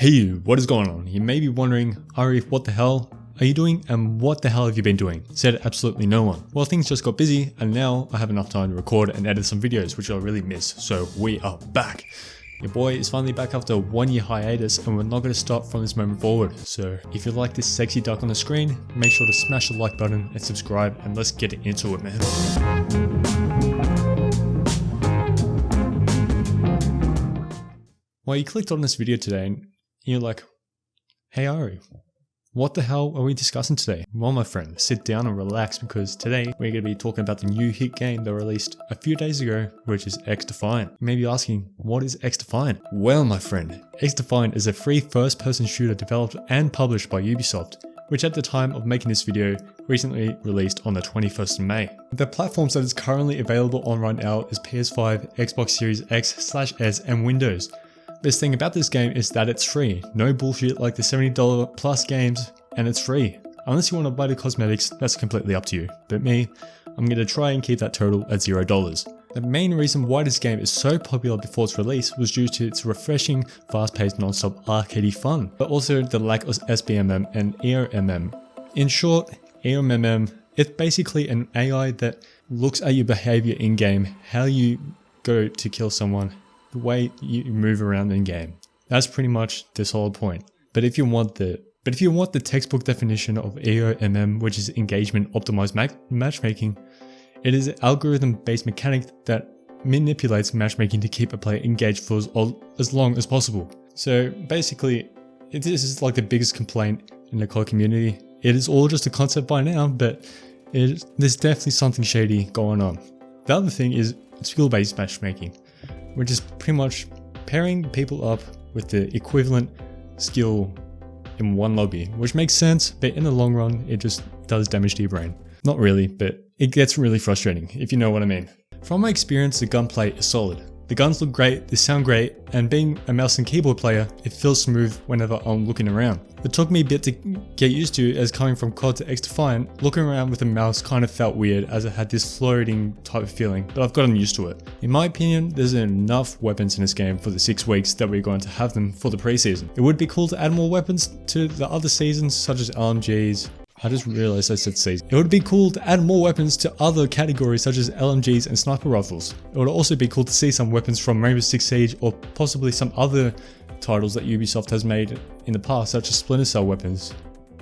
Hey, what is going on? You may be wondering, Ari, what the hell are you doing and what the hell have you been doing? Said absolutely no one. Well, things just got busy and now I have enough time to record and edit some videos, which I really miss. So we are back. Your boy is finally back after a 1 year hiatus and we're not going to stop from this moment forward. So if you like this sexy duck on the screen, make sure to smash the like button and subscribe and let's get into it, man. Well, you clicked on this video today and you're like, hey Ari, what the hell are we discussing today? Well, my friend, sit down and relax because today we're going to be talking about the new hit game that released a few days ago, which is Xdefiant. You may be asking, what is Xdefiant? Well, my friend, Xdefiant is a free first-person shooter developed and published by Ubisoft, which at the time of making this video recently released on the 21st of May. The platforms that it's currently available on right now is PS5, Xbox Series X/S and Windows. Best thing about this game is that it's free. No bullshit like the $70 plus games, and it's free. Unless you want to buy the cosmetics, that's completely up to you. But me, I'm going to try and keep that total at $0. The main reason why this game is so popular before its release was due to its refreshing, fast-paced, non-stop arcadey fun, but also the lack of SBMM and EOMM. In short, EOMM, it's basically an AI that looks at your behavior in-game, how you go to kill someone, the way you move around in game. That's pretty much this whole point. But if you want the textbook definition of EOMM, which is engagement optimized matchmaking, it is an algorithm-based mechanic that manipulates matchmaking to keep a player engaged for as long as possible. So basically, this is like the biggest complaint in the COD community. It is all just a concept by now, but there's definitely something shady going on. The other thing is skill-based matchmaking, which is pretty much pairing people up with the equivalent skill in one lobby, which makes sense, but in the long run, it just does damage to your brain. Not really, but it gets really frustrating, if you know what I mean. From my experience, the gunplay is solid. The guns look great, they sound great, and being a mouse and keyboard player, it feels smooth whenever I'm looking around. It took me a bit to get used to, as coming from COD to Xdefiant, looking around with the mouse kind of felt weird as it had this floating type of feeling, but I've gotten used to it. In my opinion, there's enough weapons in this game for the 6 weeks that we're going to have them for the preseason. It would be cool to add more weapons to the other seasons, such as LMGs. I just realized I said season. It would be cool to add more weapons to other categories such as LMGs and sniper rifles. It would also be cool to see some weapons from Rainbow Six Siege or possibly some other titles that Ubisoft has made in the past, such as Splinter Cell weapons.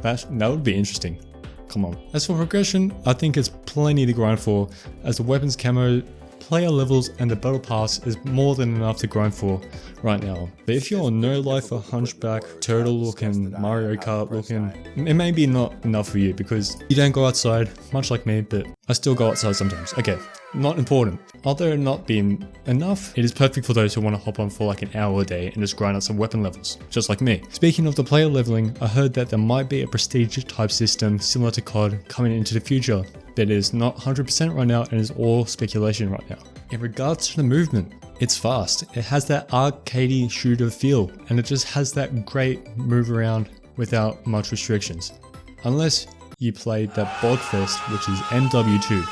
That would be interesting. Come on. As for progression, I think it's plenty to grind for, as the weapons camo, player levels and the battle pass is more than enough to grind for right now. But if you're a no-lifer, hunchback, turtle looking, Mario Kart looking, it may be not enough for you because you don't go outside, much like me, but I still go outside sometimes. Okay, not important. Although not being enough, it is perfect for those who want to hop on for like an hour a day and just grind out some weapon levels, just like me. Speaking of the player leveling, I heard that there might be a prestige type system similar to COD coming into the future. That is not 100% right now and is all speculation right now. In regards to the movement, it's fast. It has that arcadey shooter feel and it just has that great move around without much restrictions. Unless you played that Bogfest, which is NW2,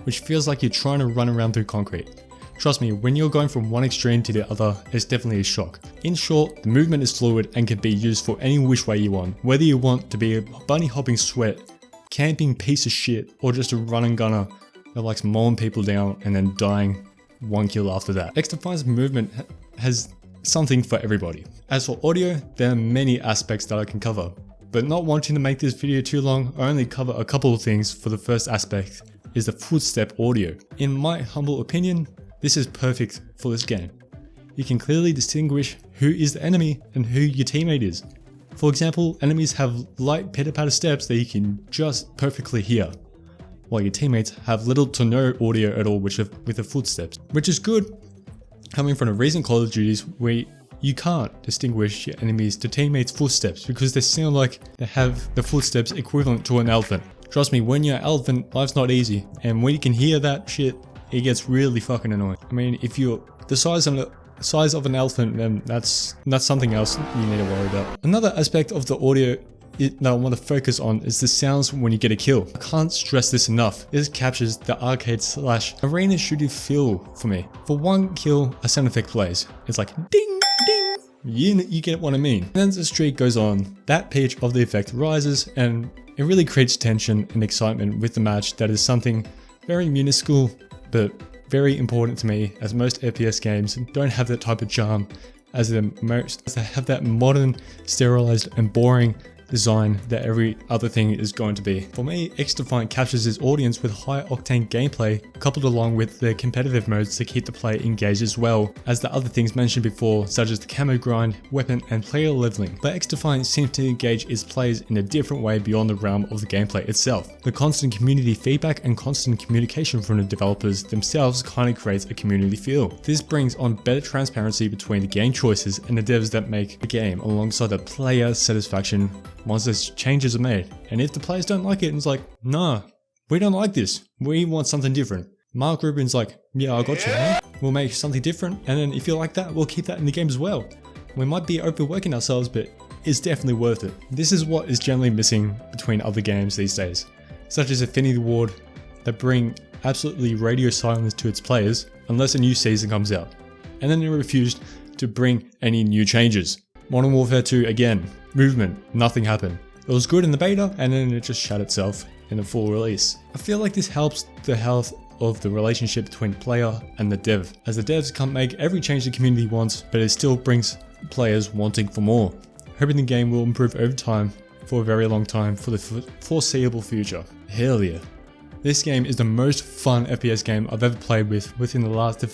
which feels like you're trying to run around through concrete. Trust me, when you're going from one extreme to the other, it's definitely a shock. In short, the movement is fluid and can be used for any which way you want. Whether you want to be a bunny hopping sweat, camping piece of shit, or just a running gunner that likes mowing people down and then dying 1 kill after that. Xdefiant's movement has something for everybody. As for audio, there are many aspects that I can cover, but not wanting to make this video too long, I only cover a couple of things. For the first aspect is the footstep audio. In my humble opinion, this is perfect for this game. You can clearly distinguish who is the enemy and who your teammate is. For example, enemies have light pitter-patter steps that you can just perfectly hear, while your teammates have little to no audio at all with the footsteps, which is good coming from the recent Call of Duties where you can't distinguish your enemies to teammates' footsteps because they sound like they have the footsteps equivalent to an elephant. Trust me, when you're an elephant, life's not easy, and when you can hear that shit, it gets really fucking annoying. I mean, if you're the size of an elephant, then that's something else you need to worry about. Another aspect of the audio that I want to focus on is the sounds when you get a kill. I can't stress this enough. This captures the arcade/arena shooting feel for me. For one kill, a sound effect plays. It's like ding, ding, You get what I mean. And as the streak goes on, that pitch of the effect rises, and it really creates tension and excitement with the match. That is something very minuscule, but very important to me, as most FPS games don't have that type of charm as they have that modern, sterilized and boring design that every other thing is going to be. For me, Xdefiant captures its audience with high octane gameplay coupled along with the competitive modes to keep the player engaged, as well as the other things mentioned before, such as the camo grind, weapon and player leveling. But Xdefiant seems to engage its players in a different way beyond the realm of the gameplay itself. The constant community feedback and constant communication from the developers themselves kind of creates a community feel. This brings on better transparency between the game choices and the devs that make the game, alongside the player satisfaction once those changes are made. And if the players don't like it, it's like, nah, we don't like this, we want something different. Mark Rubin's like, yeah, I got you, man. We'll make something different, and then if you like that, we'll keep that in the game as well. We might be overworking ourselves, but it's definitely worth it. This is what is generally missing between other games these days, such as Infinity Ward, that bring absolutely radio silence to its players unless a new season comes out, and then they refused to bring any new changes. Modern Warfare 2, again, movement, nothing happened. It was good in the beta, and then it just shut itself in a full release. I feel like this helps the health of the relationship between the player and the dev, as the devs can't make every change the community wants, but it still brings players wanting for more. Hoping the game will improve over time for a very long time for the foreseeable future. Hell yeah. This game is the most fun FPS game I've ever played within the last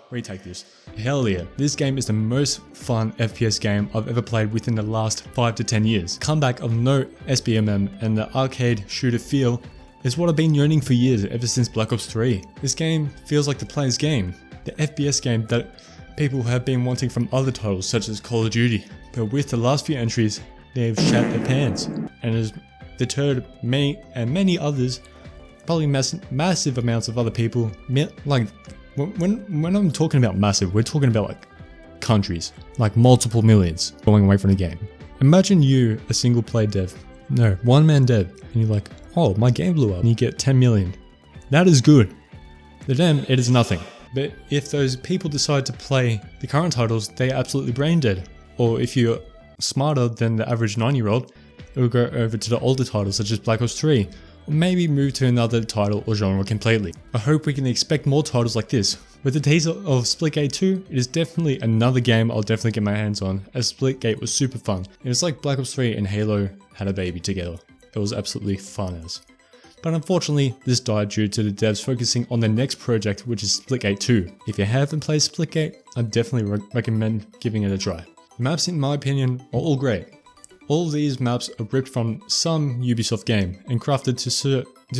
retake this. Hell yeah. This game is the most fun FPS game I've ever played within the last 5 to 10 years. Comeback of no SBMM and the arcade shooter feel is what I've been yearning for years, ever since Black Ops 3. This game feels like the player's game, the FPS game that people have been wanting from other titles such as Call of Duty. But with the last few entries, they've shat their pants and has deterred me and many others, probably massive amounts of other people. Like, when I'm talking about massive, we're talking about like countries, like multiple millions going away from the game. Imagine you, a single player dev, no, one man dev, and you're like, oh, my game blew up, and you get 10 million. That is good. To them, it is nothing. But if those people decide to play the current titles, they are absolutely brain dead. Or if you're smarter than the average 9-year-old, it will go over to the older titles such as Black Ops 3, or maybe move to another title or genre completely. I hope we can expect more titles like this. With the teaser of Splitgate 2, it is definitely another game I'll definitely get my hands on, as Splitgate was super fun. It was like Black Ops 3 and Halo had a baby together. It was absolutely fun as. But unfortunately, this died due to the devs focusing on their next project, which is Splitgate 2. If you haven't played Splitgate, I definitely recommend giving it a try. The maps, in my opinion, are all great. All of these maps are ripped from some Ubisoft game and crafted to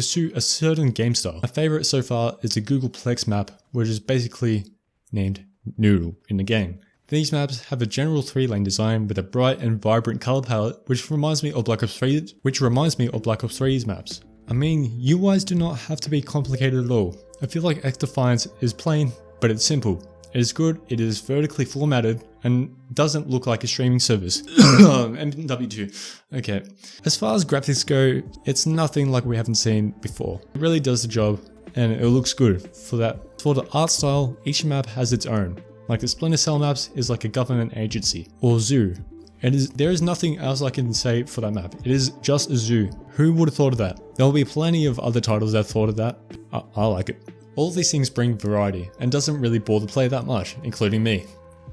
suit a certain game style. My favorite so far is the Googleplex map, which is basically named Noodle in the game. These maps have a general 3-lane design with a bright and vibrant color palette, which reminds me of Black Ops 3's maps. I mean, UIs do not have to be complicated at all. I feel like Xdefiant is plain, but it's simple. It is good, it is vertically formatted, and doesn't look like a streaming service. MW2. Okay. As far as graphics go, it's nothing like we haven't seen before. It really does the job, and it looks good. For the art style, each map has its own. Like the Splinter Cell maps is like a government agency, or zoo. There is nothing else I can say for that map. It is just a zoo. Who would have thought of that? There will be plenty of other titles that thought of that. I like it. All of these things bring variety and doesn't really bore the player that much, including me.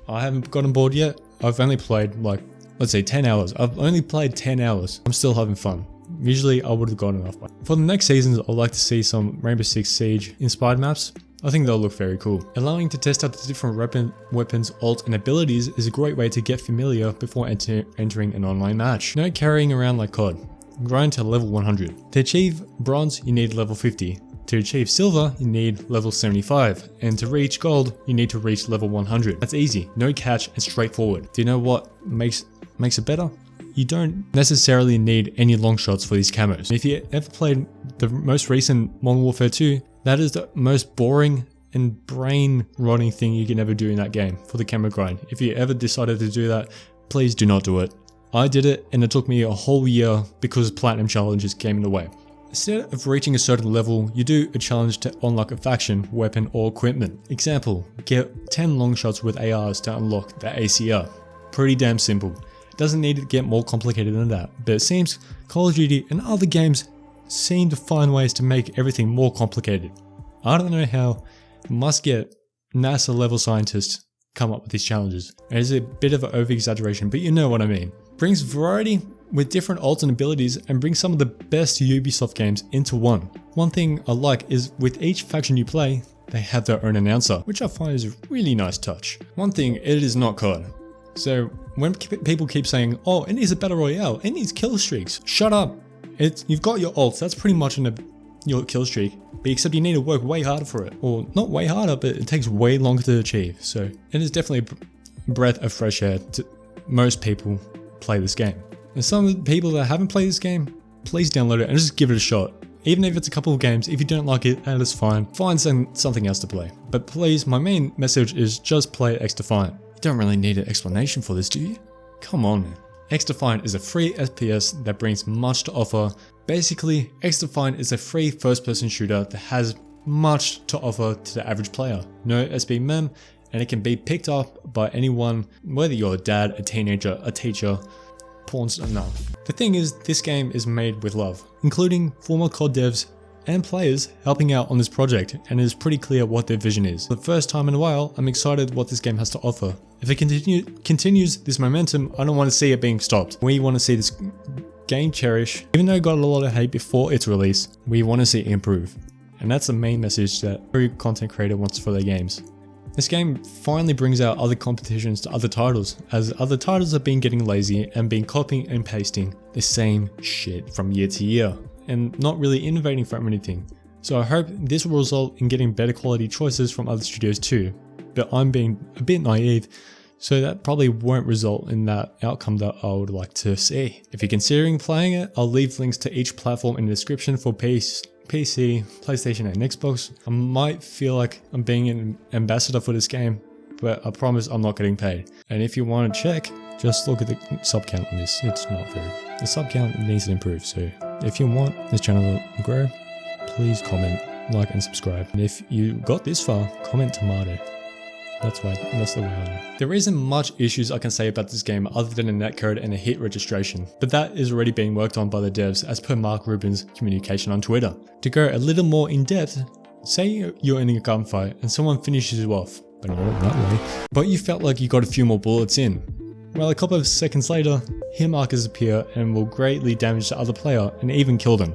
I haven't gotten bored yet. I've only played like, let's say 10 hours. I've only played 10 hours. I'm still having fun. Usually I would have gotten enough. For the next seasons, I'd like to see some Rainbow Six Siege inspired maps. I think they'll look very cool. Allowing to test out the different weapons, ult, and abilities is a great way to get familiar before entering an online match. No carrying around like COD. Grind to level 100. To achieve bronze, you need level 50. To achieve silver, you need level 75, and to reach gold, you need to reach level 100. That's easy, no catch, and straightforward. Do you know what makes it better? You don't necessarily need any long shots for these camos. If you ever played the most recent Modern Warfare 2, that is the most boring and brain-rotting thing you can ever do in that game for the camo grind. If you ever decided to do that, please do not do it. I did it, and it took me a whole year because platinum challenges came in the way. Instead of reaching a certain level, you do a challenge to unlock a faction, weapon, or equipment. Example, get 10 long shots with ARs to unlock the ACR. Pretty damn simple. It doesn't need to get more complicated than that, but it seems Call of Duty and other games seem to find ways to make everything more complicated. I don't know how, must get NASA level scientists come up with these challenges. It is a bit of an over-exaggeration, but you know what I mean. Brings variety with different alternate abilities and brings some of the best Ubisoft games into one. One thing I like is with each faction you play, they have their own announcer, which I find is a really nice touch. One thing, it is not COD. So when people keep saying, oh, it needs a battle royale, it needs kill streaks, shut up. You've got your ults, that's pretty much your kill streak, but except you need to work way harder for it. Or not way harder, but it takes way longer to achieve. So it is definitely a breath of fresh air to most people play this game. And some of the people that haven't played this game, please download it and just give it a shot. Even if it's a couple of games, if you don't like it, that is fine. Find something else to play. But please, my main message is just play Xdefiant. You don't really need an explanation for this, do you? Come on, man. Xdefiant is a free FPS that brings much to offer. Basically, Xdefiant is a free first-person shooter that has much to offer to the average player. No SB mem, and it can be picked up by anyone, whether you're a dad, a teenager, a teacher, no. The thing is, this game is made with love, including former COD devs and players helping out on this project, and it is pretty clear what their vision is. For the first time in a while, I'm excited what this game has to offer. If it continues this momentum, I don't want to see it being stopped. We want to see this game cherish. Even though it got a lot of hate before its release, we want to see it improve. And that's the main message that every content creator wants for their games. This game finally brings out other competitions to other titles, as other titles have been getting lazy and been copying and pasting the same shit from year to year, and not really innovating from anything. So I hope this will result in getting better quality choices from other studios too, but I'm being a bit naive, so that probably won't result in that outcome that I would like to see. If you're considering playing it, I'll leave links to each platform in the description for PC, PlayStation and Xbox. I might feel like I'm being an ambassador for this game, but I promise I'm not getting paid. And if you want to check, just look at the sub count on this. It's not very, the sub count needs to improve. So if you want this channel to grow, please comment, like and subscribe. And if you got this far, comment tomato. That's the way I know. There isn't much issues I can say about this game other than a netcode and a hit registration, but that is already being worked on by the devs as per Mark Rubin's communication on Twitter. To go a little more in depth, say you're in a gunfight and someone finishes you off, but not that way, but you felt like you got a few more bullets in. Well, a couple of seconds later, hit markers appear and will greatly damage the other player and even kill them.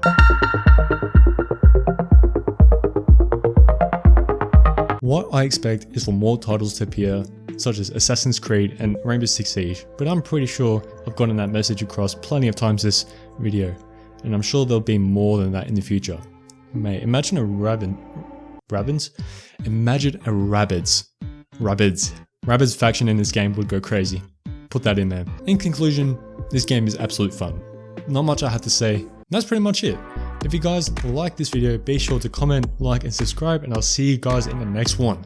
What I expect is for more titles to appear, such as Assassin's Creed and Rainbow Six Siege, but I'm pretty sure I've gotten that message across plenty of times this video, and I'm sure there'll be more than that in the future. Mate, imagine a Rabbids faction in this game would go crazy. Put that in there. In conclusion, this game is absolute fun. Not much I have to say. That's pretty much it. If you guys like this video, be sure to comment, like and subscribe, and I'll see you guys in the next one.